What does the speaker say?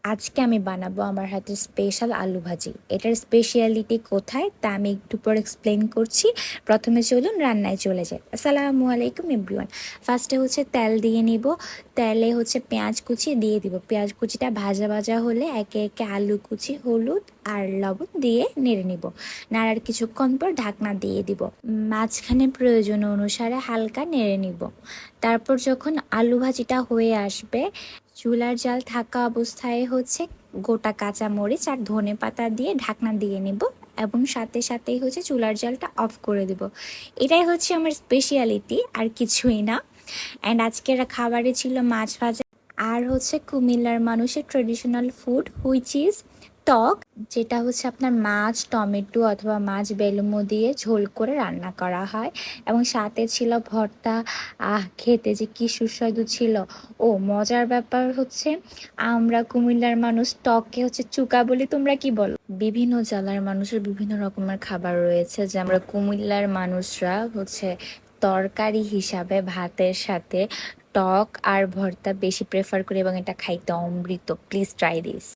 আজকে আমি বানাবো আমার হাতের স্পেশাল আলু ভাজি। এটার স্পেশালিটি কোথায় তা আমি একটু পর এক্সপ্লেন করছি। প্রথমে চলুন রান্নায় চলে যাই। আসসালামু আলাইকুম এভরিওয়ান। ফার্স্টে হচ্ছে তেল দিয়ে নিব। তেলে হচ্ছে পেঁয়াজ কুচি দিয়ে দিব। পেঁয়াজ কুচিটা ভাজা ভাজা হলে একে একে আলু কুচি, হলুদ আর লবণ দিয়ে নেড়ে নিব। নাড়ার কিছুক্ষণ পর ঢাকনা দিয়ে দিব। মাঝখানে প্রয়োজন অনুসারে হালকা নেড়ে নিব। তারপর যখন আলু ভাজিটা হয়ে আসবে, চুলার জাল থাকা অবস্থায় হচ্ছে গোটা কাঁচামরিচ আর ধনেপাতা দিয়ে ঢাকনা দিয়ে নিব এবং সাথে সাথেই হচ্ছে চুলার জালটা অফ করে দিব। এটাই হচ্ছে আমার স্পেশালিটি, আর কিছুই না। অ্যান্ড আজকের খাবারে ছিল মাছ ভাজা আর হচ্ছে কুমিল্লার মানুষের ট্রেডিশনাল ফুড হুইচ ইজ টক, যেটা হচ্ছে আপনার মাছ, টমেটো অথবা মাছ বেলুমো দিয়ে ঝোল করে রান্না করা হয়। এবং সাথে ছিল ভর্তা। খেতে যে কি সুস্বাদু ছিল! ও মজার ব্যাপার হচ্ছে, আমরা কুমিল্লার মানুষ টককে হচ্ছে চুকা বলি, তোমরা কি বলো? বিভিন্ন জেলার মানুষের বিভিন্ন রকমের খাবার রয়েছে, যে আমরা কুমিল্লার মানুষরা হচ্ছে তরকারি হিসাবে ভাতের সাথে টক আর ভর্তা বেশি প্রেফার করি এবং এটা খাইতে অমৃত। Please try this.